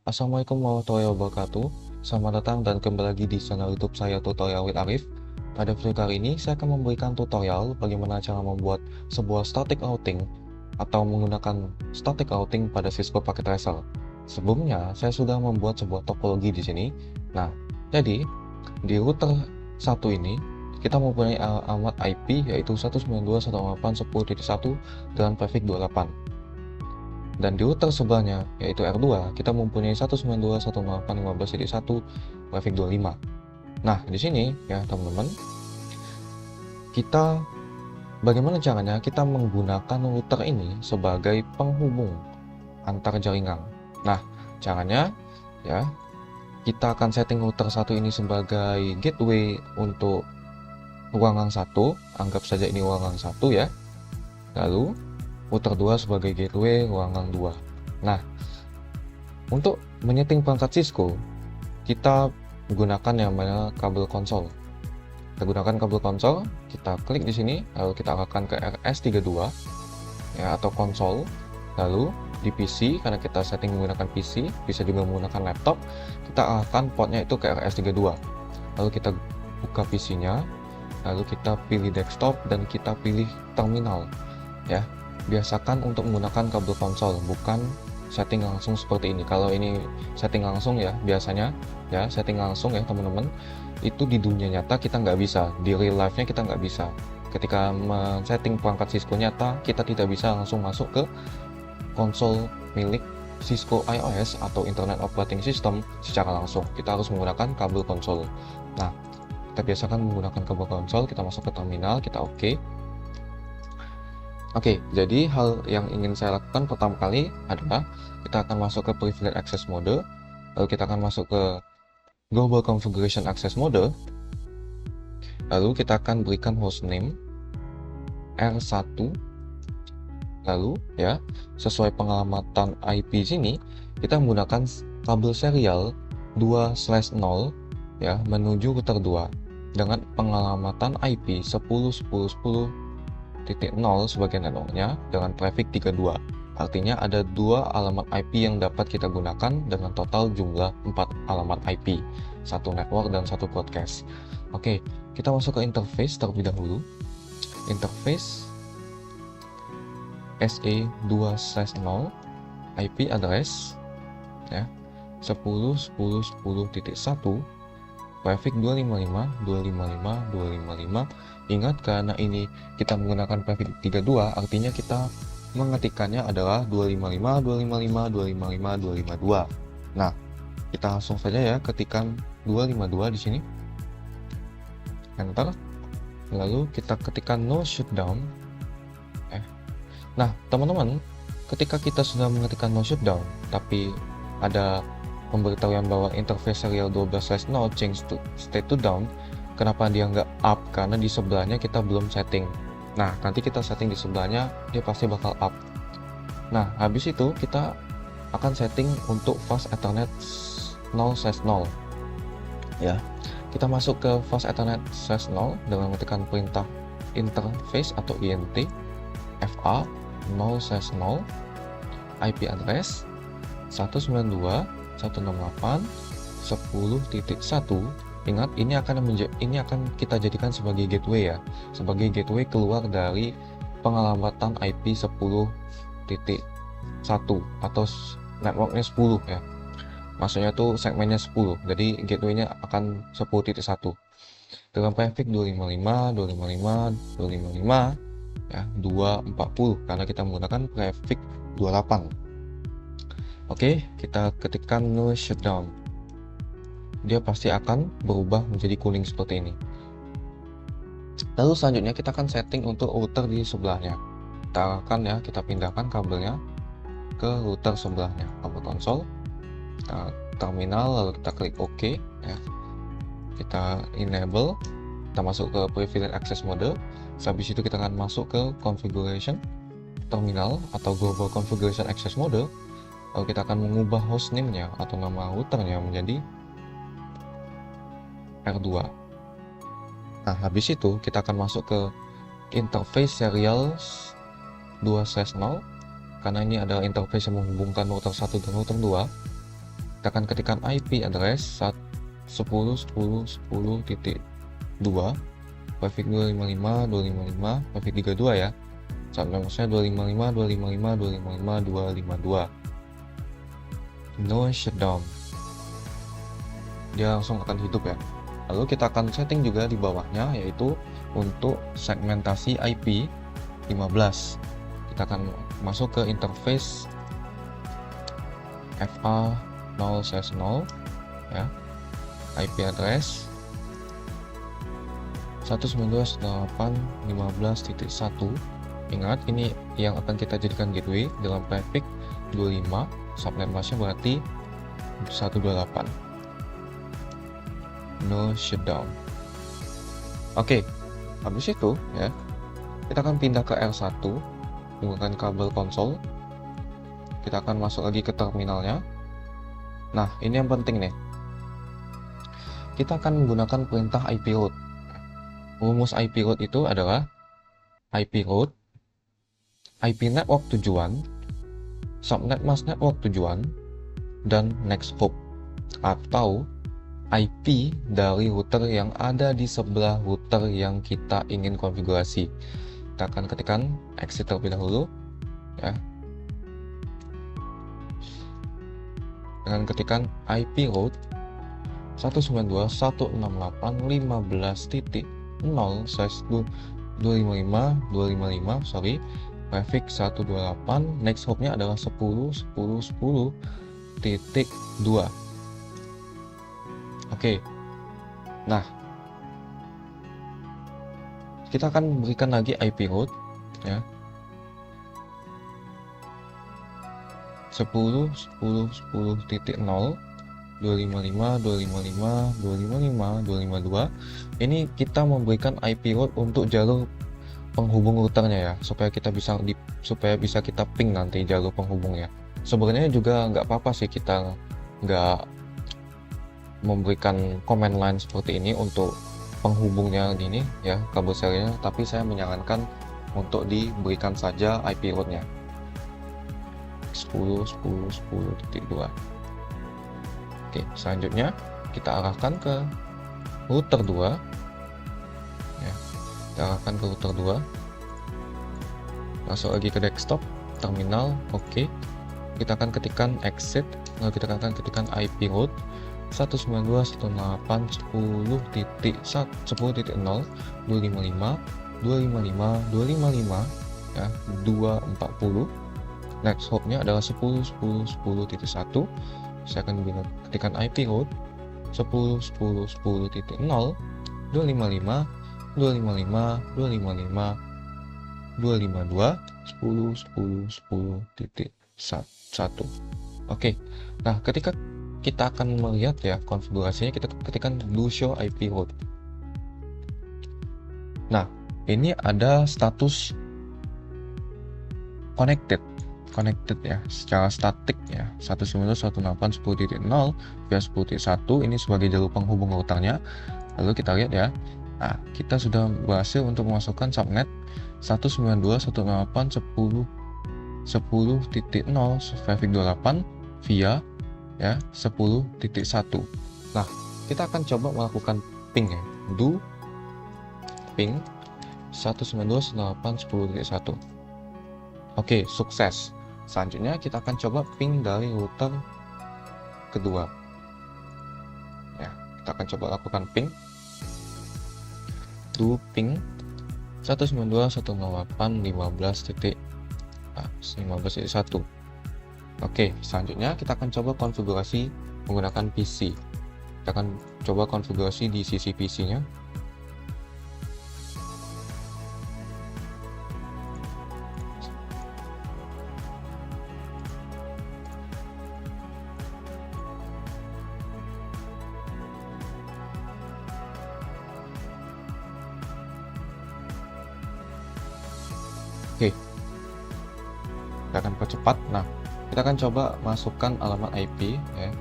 Assalamualaikum warahmatullahi wabarakatuh. Selamat datang dan kembali lagi di channel YouTube saya Tutorial with Arif. Pada video kali ini saya akan memberikan tutorial bagaimana cara membuat sebuah static routing atau menggunakan static routing pada Cisco Packet Tracer. Sebelumnya saya sudah membuat sebuah topologi di sini. Nah, jadi di router satu ini kita mempunyai alamat IP yaitu 192.168.10.1 dengan prefix 28. Dan di router sebelahnya, yaitu R2, kita mempunyai 192.168.15.1 prefix 25. Nah, di sini ya teman-teman, kita bagaimana caranya kita menggunakan router ini sebagai penghubung antar jaringan. Nah, caranya ya kita akan setting router satu ini sebagai gateway untuk ruangan 1, anggap saja ini ruangan 1 ya. Lalu router 2 sebagai gateway ruangan 2. Nah, untuk menyeting perangkat Cisco, kita menggunakan yang namanya kabel konsol. Kita gunakan kabel konsol, kita klik di sini, lalu kita arahkan ke RS32 ya, atau konsol. Lalu di PC, karena kita setting menggunakan PC, bisa juga menggunakan laptop, kita arahkan portnya itu ke RS32. Lalu kita buka PC-nya, lalu kita pilih desktop dan kita pilih terminal ya. Biasakan untuk menggunakan kabel konsol, bukan setting langsung seperti ini. Kalau ini setting langsung ya, biasanya ya setting langsung ya teman-teman, itu di dunia nyata kita nggak bisa, di real life-nya kita nggak bisa. Ketika men-setting perangkat Cisco nyata, kita tidak bisa langsung masuk ke konsol milik Cisco IOS atau Internet Operating System secara langsung. Kita harus menggunakan kabel konsol. Nah, kita biasakan menggunakan kabel konsol, kita masuk ke terminal, kita oke. Oke, jadi hal yang ingin saya lakukan pertama kali adalah kita akan masuk ke Privileged Access Mode, lalu kita akan masuk ke Global Configuration Access Mode, lalu kita akan berikan hostname R1, lalu ya sesuai pengalamatan IP sini kita menggunakan kabel serial 2/0 ya menuju router 2 dengan pengalamatan IP 10.10.10.0 sebagai networknya dengan prefix 32. Artinya ada dua alamat IP yang dapat kita gunakan dengan total jumlah 4 alamat IP, satu network dan satu broadcast. Oke, kita masuk ke interface terlebih dahulu. Interface SE2/0 IP address ya 10.10.10.1 prefix 255.255.255. Ingat, karena ini kita menggunakan prefix 32, artinya kita mengetikkannya adalah 255.255.255.252. Nah, kita langsung saja ya ketikkan 252 di sini. Enter. Lalu kita ketikkan no shutdown. Nah, teman-teman, ketika kita sudah mengetikkan no shutdown, tapi ada pemberitahuan bahwa interface serial 12/0 change to state to down, kenapa dia nggak up? Karena di sebelahnya kita belum setting. Nah, nanti kita setting di sebelahnya, dia pasti bakal up. Nah, habis itu kita akan setting untuk fast ethernet 0/0 ya. Kita masuk ke fast ethernet 0 dengan mengetikkan perintah interface atau INT FA 0/0 IP address 192.168.10.1. Ingat, ini akan kita jadikan sebagai gateway ya, sebagai gateway keluar dari pengalamatan IP 10.1 atau networknya 10 ya. Maksudnya tuh segmennya 10. Jadi gateway-nya akan 10.1 dengan prefix 255, 255, 255 ya, 240 karena kita menggunakan prefix 28. Oke, kita ketikkan no shutdown. Dia pasti akan berubah menjadi kuning seperti ini. Lalu selanjutnya kita akan setting untuk router di sebelahnya. Kita akan ya, kita pindahkan kabelnya ke router sebelahnya, kabel konsol, terminal, lalu kita klik OK ya. Kita enable, kita masuk ke Privileged Access Mode. Habis itu kita akan masuk ke Configuration Terminal atau Global Configuration Access Mode. Lalu kita akan mengubah hostname-nya atau nama routernya menjadi R2. Nah, habis itu kita akan masuk ke interface serial 2/0 karena ini adalah interface yang menghubungkan router 1 dan router 2. kita akan ketikkan IP address 10.10.10.2 prefix 255 255 prefix 32 ya. Subnetnya 255 255 255 252. No shutdown. Dia langsung akan hidup ya. Lalu kita akan setting juga di bawahnya, yaitu untuk segmentasi IP 15. Kita akan masuk ke interface FA0/0 ya. IP address 192.168.15.1. Ingat, ini yang akan kita jadikan gateway dalam prefix 25, subnet masknya berarti 128. No shutdown. Oke, habis itu ya, kita akan pindah ke R1 menggunakan kabel konsol. Kita akan masuk lagi ke terminalnya. Nah, ini yang penting nih. Kita akan menggunakan perintah IP route. Rumus IP route itu adalah IP route, IP network tujuan, subnet mask network tujuan, dan next hop, atau IP dari router yang ada di sebelah router yang kita ingin konfigurasi. Kita akan ketikkan exit terlebih dahulu ya. Dengan ketikkan IP route 192.168.15.0/255 prefix 128, next hopnya adalah 10.10.10.2. Oke, nah kita akan berikan lagi IP route ya, 10.10.10.0 255 255 255 252. Ini kita memberikan IP route untuk jalur penghubung routernya ya, supaya bisa kita ping nanti jalur penghubungnya. Sebenarnya juga nggak apa-apa sih kita nggak memberikan command line seperti ini untuk penghubungnya ini ya, kabel serialnya, tapi saya menyarankan untuk diberikan saja IP route-nya 10.10.10.2. Oke, selanjutnya kita arahkan ke router 2 ya. Kita arahkan ke router 2, masuk lagi ke desktop terminal. Oke, kita akan ketikkan exit, lalu kita akan ketikkan IP route 192.168.10.0 255 255 ya, 240. Next hopnya adalah 10.10.10.1. Saya akan ketikkan IP route 10.10.10.0 255 255 255 252 10.10.10.1. Oke, nah ketika kita akan melihat ya konfigurasinya, kita ketikkan do show IP route. Nah, ini ada status connected ya, secara statik ya, 192.168.10.0 via 10.1 ini sebagai jalur penghubung routernya. Lalu kita lihat ya, nah kita sudah berhasil untuk memasukkan subnet 192.168.10.0 prefix 28 via ya 10.1. Nah, kita akan coba melakukan ping ya, do ping 192.168.10.1. Oke, sukses. Selanjutnya kita akan coba ping dari router kedua ya. Kita akan coba lakukan ping, do ping 192.168.15.1. Oke, selanjutnya kita akan coba konfigurasi menggunakan PC. Kita akan coba konfigurasi di sisi PC-nya. Oke, kita akan percepat. Nah, kita akan coba masukkan alamat IP ya.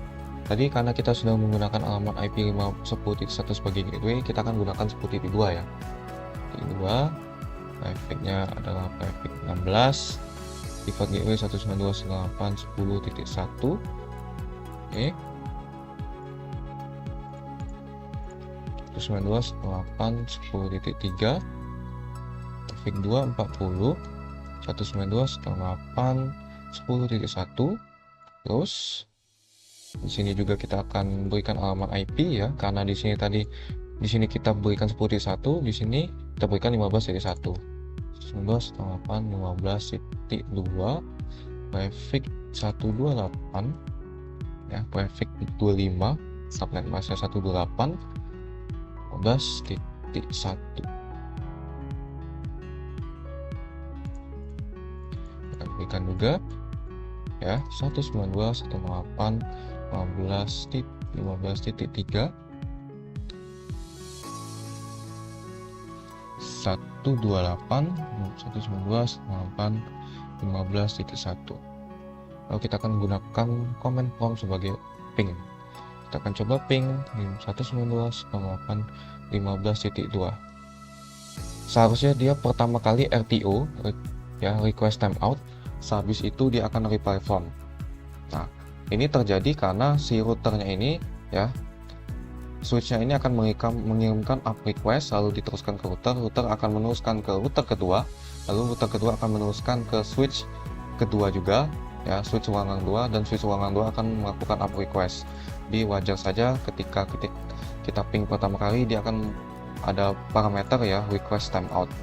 Tadi karena kita sudah menggunakan alamat IP 10.1 sebagai gateway, kita akan gunakan 10.2 ya. 10.2, prefix-nya adalah prefix 16, default gateway 192.168.10.1. Oke, 192.168.10.3, traffic 2 40, 192.168.10.1. Terus di sini juga kita akan berikan alamat IP ya, karena di sini kita berikan 10.1, di sini kita berikan 15.1. 192.168.15.2, prefix 128 ya, prefix 25, subnet masknya 128, 15.1. Kita berikan juga ya 192.168.15.3, 192.168.15.1. Lalu kita akan gunakan command prompt sebagai ping. Kita akan coba ping 192.168.15.2. Seharusnya dia pertama kali RTO ya, request timeout. Sehabis itu dia akan reply from. Nah, ini terjadi karena si routernya ini ya, switchnya ini akan mengirimkan up request, lalu diteruskan ke router akan meneruskan ke router kedua, lalu router kedua akan meneruskan ke switch kedua juga ya, switch ruangan 2, dan switch ruangan 2 akan melakukan up request. Jadi wajar saja ketika kita ping pertama kali dia akan ada parameter ya, request timeout.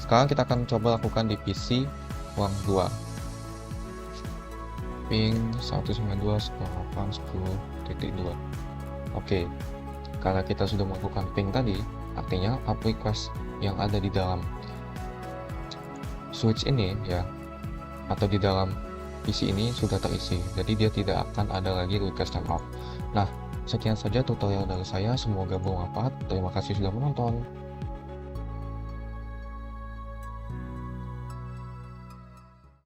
Sekarang kita akan coba lakukan di PC ruang 2, ping 192.168.10.2. Oke, karena kita sudah melakukan ping tadi, artinya up request yang ada di dalam switch ini ya, atau di dalam PC ini sudah terisi, jadi dia tidak akan ada lagi request timeout. Nah, sekian saja tutorial dari saya, semoga bermanfaat. Terima kasih sudah menonton.